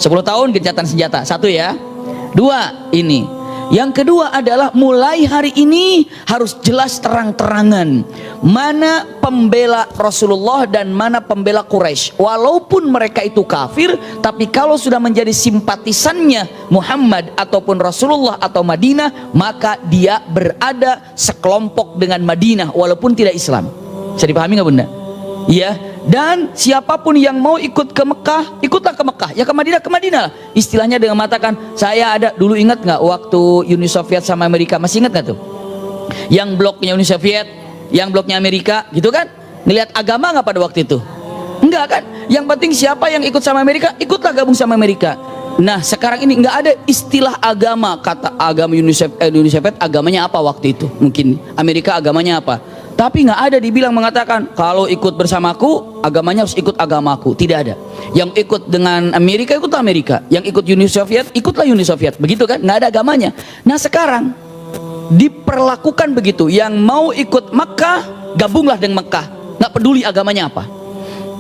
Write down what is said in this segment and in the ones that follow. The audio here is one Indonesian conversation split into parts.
10 tahun gencatan senjata. Satu ya. Dua, ini. Yang kedua adalah mulai hari ini harus jelas terang-terangan mana pembela Rasulullah dan mana pembela Quraisy. Walaupun mereka itu kafir, tapi kalau sudah menjadi simpatisannya Muhammad ataupun Rasulullah atau Madinah, maka dia berada sekelompok dengan Madinah walaupun tidak Islam. Bisa dipahami nggak bunda? Ya. Dan siapapun yang mau ikut ke Mekah, ikutlah ke Mekah. Ya ke Madinah. Istilahnya dengan mengatakan, saya ada dulu, ingat nggak waktu Uni Soviet sama Amerika, masih ingat nggak tuh? Yang bloknya Uni Soviet, yang bloknya Amerika, gitu kan? Ngelihat agama nggak pada waktu itu? Enggak kan? Yang penting siapa yang ikut sama Amerika, ikutlah gabung sama Amerika. Nah sekarang ini nggak ada istilah agama. Kata agama Uni Soviet agamanya apa waktu itu? Mungkin Amerika agamanya apa? Tapi nggak ada dibilang mengatakan kalau ikut bersamaku agamanya harus ikut agamaku. Tidak ada. Yang ikut dengan Amerika ikutlah Amerika, yang ikut Uni Soviet ikutlah Uni Soviet, begitu kan? Nggak ada agamanya. Nah sekarang diperlakukan begitu. Yang mau ikut Mekah gabunglah dengan Mekah, nggak peduli agamanya apa.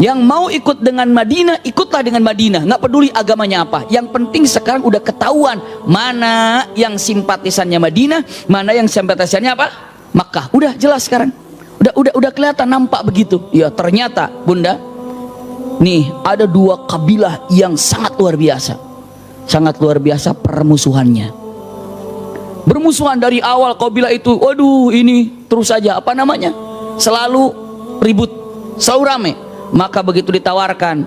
Yang mau ikut dengan Madinah ikutlah dengan Madinah, nggak peduli agamanya apa. Yang penting sekarang udah ketahuan mana yang simpatisannya Madinah, mana yang simpatisannya apa? Mekah. Udah jelas sekarang. Udah kelihatan, nampak begitu. Ya ternyata bunda, nih ada dua kabilah yang sangat luar biasa, permusuhannya. Bermusuhan dari awal kabilah itu. Waduh, ini terus saja apa namanya? Selalu ribut, selalu rame. Maka begitu ditawarkan,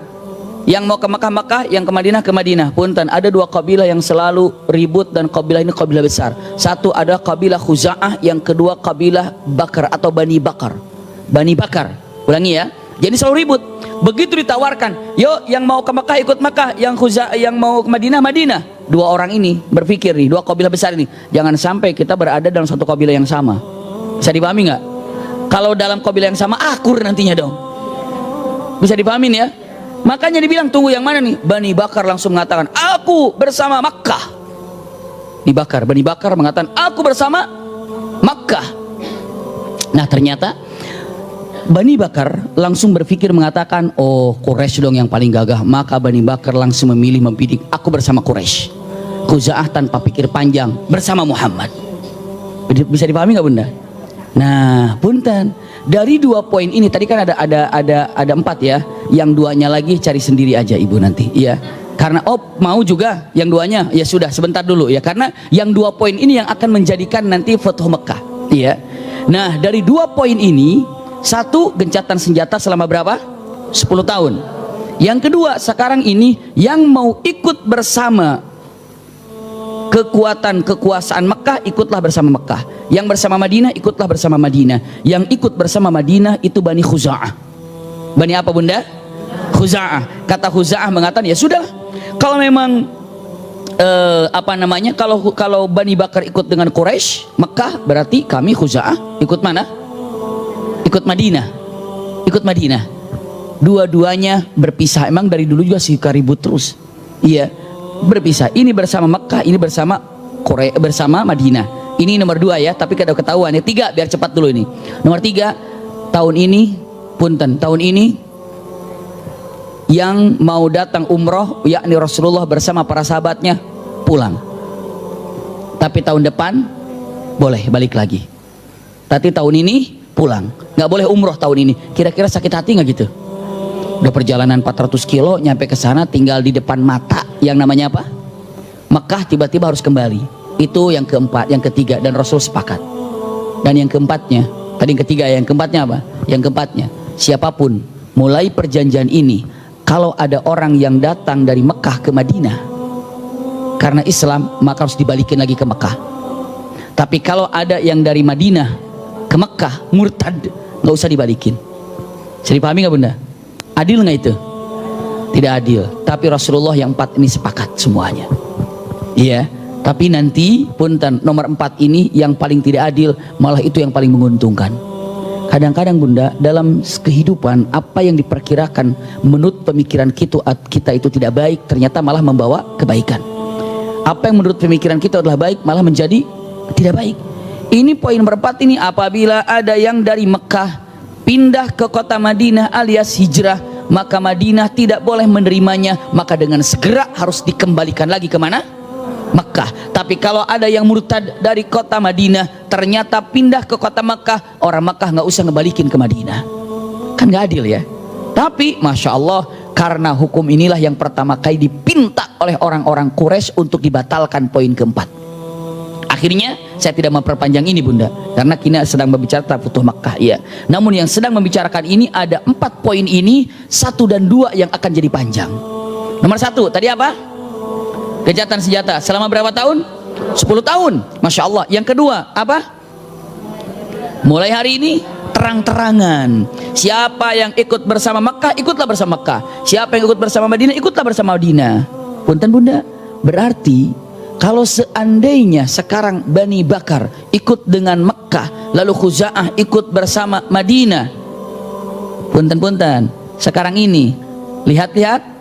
yang mau ke Mekah, yang ke Madinah. Punten, ada dua kabilah yang selalu ribut dan kabilah ini kabilah besar. Satu ada kabilah Khuza'ah, yang kedua kabilah Bakar atau Bani Bakar. Ulangi ya. Jadi selalu ribut. Begitu ditawarkan, yuk yang mau ke Mekah ikut Mekah, yang Khuza'ah yang mau ke Madinah. Dua orang ini berpikir nih, dua kabilah besar ini, jangan sampai kita berada dalam satu kabilah yang sama. Bisa dipahami nggak? Kalau dalam kabilah yang sama akur nantinya dong. Bisa dipahami nih ya. Makanya dibilang tunggu yang mana nih? Bani Bakar langsung mengatakan aku bersama Makkah. Bani Bakar mengatakan aku bersama Makkah. Nah ternyata Bani Bakar langsung berpikir mengatakan, oh Quraisy dong yang paling gagah. Maka Bani Bakar langsung membidik aku bersama Quraisy. Khuza'ah tanpa pikir panjang bersama Muhammad. Bisa dipahami nggak bunda? Nah punten, dari dua poin ini tadi kan ada empat ya. Yang duanya lagi cari sendiri aja ibu nanti ya. Karena mau juga yang duanya, ya sudah sebentar dulu ya. Karena yang dua poin ini yang akan menjadikan nanti Fathu Mekah ya. Nah dari dua poin ini, satu gencatan senjata selama berapa? 10 tahun. Yang kedua sekarang ini yang mau ikut bersama kekuasaan Mekah ikutlah bersama Mekah. Yang bersama Madinah ikutlah bersama Madinah. Yang ikut bersama Madinah itu Bani Khuza'ah. Bani apa bunda? Khuza'ah. Kata Khuza'ah mengatakan ya sudah, kalau memang kalau Bani Bakar ikut dengan Quraisy Mekah, berarti kami Khuza'ah ikut mana? Ikut Madinah. Dua-duanya berpisah. Emang dari dulu juga suka ribut terus. Iya, berpisah. Ini bersama Mekah, ini bersama Madinah. Ini nomor 2 ya, tapi kada ketahuan. Yang 3 biar cepat dulu ini. Nomor 3, tahun ini yang mau datang umroh, yakni Rasulullah bersama para sahabatnya pulang. Tapi tahun depan boleh balik lagi. Tapi tahun ini pulang, nggak boleh umroh tahun ini. Kira-kira sakit hati nggak gitu? Udah perjalanan 400 kilo nyampe ke sana, tinggal di depan mata yang namanya apa? Mekah, tiba-tiba harus kembali. Itu yang keempat, yang ketiga, dan Rasul sepakat. Dan yang keempatnya, tadi yang ketiga, yang keempatnya apa? Yang keempatnya, siapapun mulai perjanjian ini, kalau ada orang yang datang dari Mekah ke Madinah karena Islam, maka harus dibalikin lagi ke Mekah. Tapi kalau ada yang dari Madinah ke Mekah murtad, nggak usah dibalikin. Bisa dipahami nggak bunda? Adil nggak itu? Tidak adil. Tapi Rasulullah yang 4 ini sepakat semuanya. Iya. Tapi nanti punten, nomor 4 ini yang paling tidak adil, malah itu yang paling menguntungkan. Kadang-kadang bunda, dalam kehidupan apa yang diperkirakan menurut pemikiran kita itu tidak baik, ternyata malah membawa kebaikan. Apa yang menurut pemikiran kita adalah baik, malah menjadi tidak baik. Ini poin nomor 4 ini, apabila ada yang dari Mekah pindah ke kota Madinah alias hijrah, maka Madinah tidak boleh menerimanya, maka dengan segera harus dikembalikan lagi kemana? Mekah. Tapi kalau ada yang murtad dari kota Madinah ternyata pindah ke kota Mekah, orang Mekah nggak usah ngebalikin ke Madinah. Kan nggak adil ya. Tapi Masya Allah, karena hukum inilah yang pertama kali dipinta oleh orang-orang Quraisy untuk dibatalkan poin keempat. Akhirnya saya tidak memperpanjang ini bunda, karena kita sedang membicarakan Futuh Makkah ya. Namun yang sedang membicarakan ini ada 4 poin ini, 1 dan 2 yang akan jadi panjang. Nomor 1 tadi apa? Gencatan senjata selama berapa tahun? 10 tahun. Masya Allah. Yang kedua apa? Mulai hari ini terang-terangan, siapa yang ikut bersama Makkah, ikutlah bersama Makkah. Siapa yang ikut bersama Madinah, ikutlah bersama Madinah. Punten bunda, berarti kalau seandainya sekarang Bani Bakar ikut dengan Mekah, lalu Khuza'ah ikut bersama Madinah, punten-punten, sekarang ini lihat-lihat,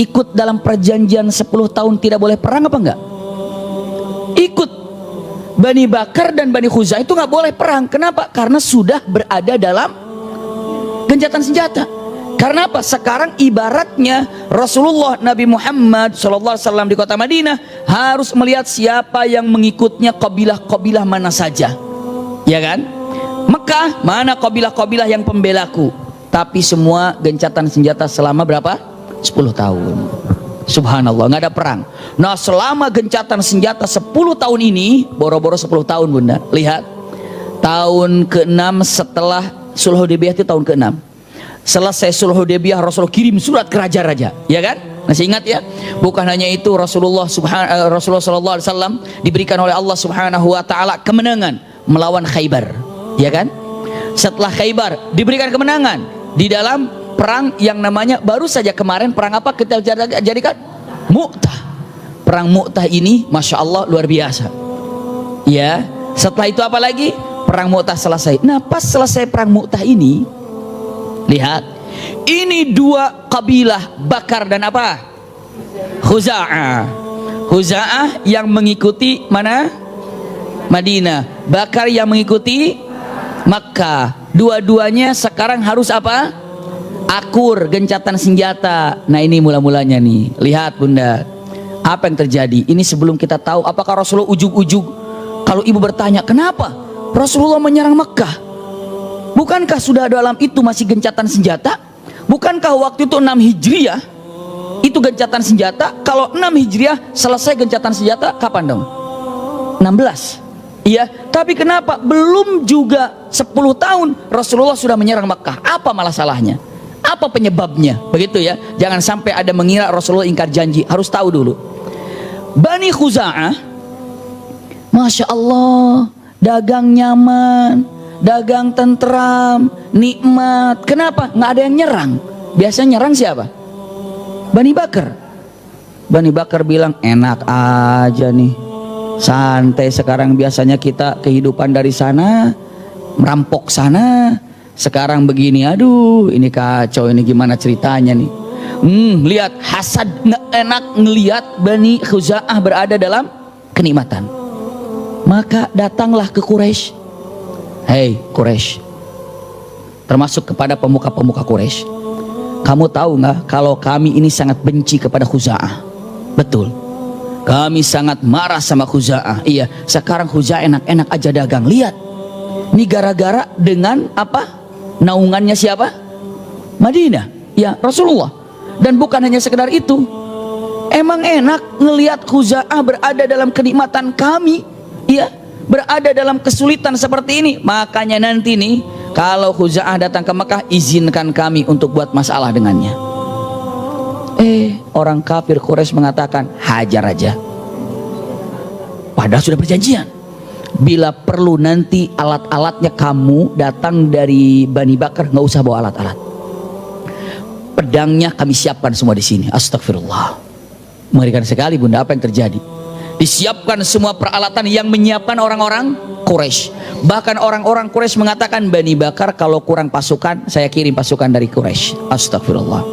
ikut dalam perjanjian 10 tahun tidak boleh perang apa enggak? Ikut. Bani Bakar dan Bani Khuza'ah itu nggak boleh perang. Kenapa? Karena sudah berada dalam gencatan senjata. Karena apa? Sekarang ibaratnya Rasulullah Nabi Muhammad SAW di kota Madinah harus melihat siapa yang mengikutnya, kabilah-kabilah mana saja, ya kan? Mekah, mana kabilah-kabilah yang pembelaku. Tapi semua gencatan senjata selama berapa? 10 tahun. Subhanallah, nggak ada perang. Nah, selama gencatan senjata 10 tahun ini, boro-boro 10 tahun bunda, lihat, tahun ke-6 setelah Sulh Hudaybiyah, itu tahun ke-6 selesai Sulh Hudaybiyah, Rasulullah kirim surat ke raja-raja, ya kan? Masih ingat ya? Bukan hanya itu, Rasulullah SAW diberikan oleh Allah Subhanahu Wa Taala kemenangan melawan Khaybar, ya kan? Setelah Khaybar diberikan kemenangan di dalam perang yang namanya baru saja kemarin, perang apa kita jadikan? Mu'tah. Perang Mu'tah ini Masya Allah luar biasa ya. Setelah itu apa lagi? Perang Mu'tah selesai. Nah, pas selesai perang Mu'tah ini, lihat, ini 2 kabilah, Bakar dan apa? Khuza'ah. Khuza'ah yang mengikuti mana? Madinah. Bakar yang mengikuti Makkah. Dua-duanya sekarang harus apa? Akur, gencatan senjata. Nah, ini mula-mulanya nih. Lihat bunda, apa yang terjadi ini sebelum kita tahu apakah Rasulullah ujug-ujug. Kalau ibu bertanya, kenapa Rasulullah menyerang Mekah? Bukankah sudah dalam itu masih gencatan senjata? Bukankah waktu itu 6 Hijriah itu gencatan senjata? Kalau 6 Hijriah selesai gencatan senjata kapan dong? 16. Iya, tapi kenapa belum juga 10 tahun Rasulullah sudah menyerang Mekah? Apa malah salahnya? Apa penyebabnya? Begitu ya. Jangan sampai ada mengira Rasulullah ingkar janji. Harus tahu dulu. Bani Khuza'ah, Masya Allah, dagang nyaman, dagang tentram, nikmat. Kenapa? Nggak ada yang nyerang. Biasanya nyerang siapa? Bani Bakar. Bani Bakar bilang, enak aja nih, santai sekarang. Biasanya kita kehidupan dari sana, merampok sana, sekarang begini, aduh ini kacau, ini gimana ceritanya nih. Lihat, hasad, nggak enak ngelihat Bani Khuza'ah berada dalam kenikmatan. Maka datanglah ke Quraisy. Hei Quraisy, termasuk kepada pemuka-pemuka Quraisy, kamu tahu nggak kalau kami ini sangat benci kepada Khuza'ah? Betul, kami sangat marah sama Khuza'ah. Iya, sekarang Khuza'ah enak-enak aja dagang. Lihat, ini gara-gara dengan apa? Naungannya siapa? Madinah, ya Rasulullah. Dan bukan hanya sekedar itu, emang enak ngelihat Khuza'ah berada dalam kenikmatan kami, ya, berada dalam kesulitan seperti ini. Makanya nanti nih, kalau Khuza'ah datang ke Mekah, izinkan kami untuk buat masalah dengannya. Orang kafir Quraisy mengatakan, hajar aja. Padahal sudah perjanjian. Bila perlu nanti alat-alatnya kamu datang dari Bani Bakar, nggak usah bawa alat-alat. Pedangnya kami siapkan semua di sini. Astagfirullah. Mengerikan sekali bunda, apa yang terjadi? Disiapkan semua peralatan yang menyiapkan orang-orang Quraisy. Bahkan orang-orang Quraisy mengatakan, Bani Bakar kalau kurang pasukan, saya kirim pasukan dari Quraisy. Astagfirullah.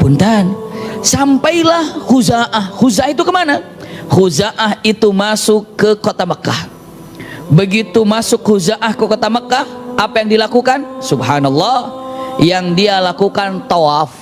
Punten, sampailah Khuza'ah. Khuza'ah itu kemana? Khuza'ah itu masuk ke kota Mekah. Begitu masuk Khuza'ah ke kota Mekah, apa yang dilakukan? Subhanallah, yang dia lakukan tawaf.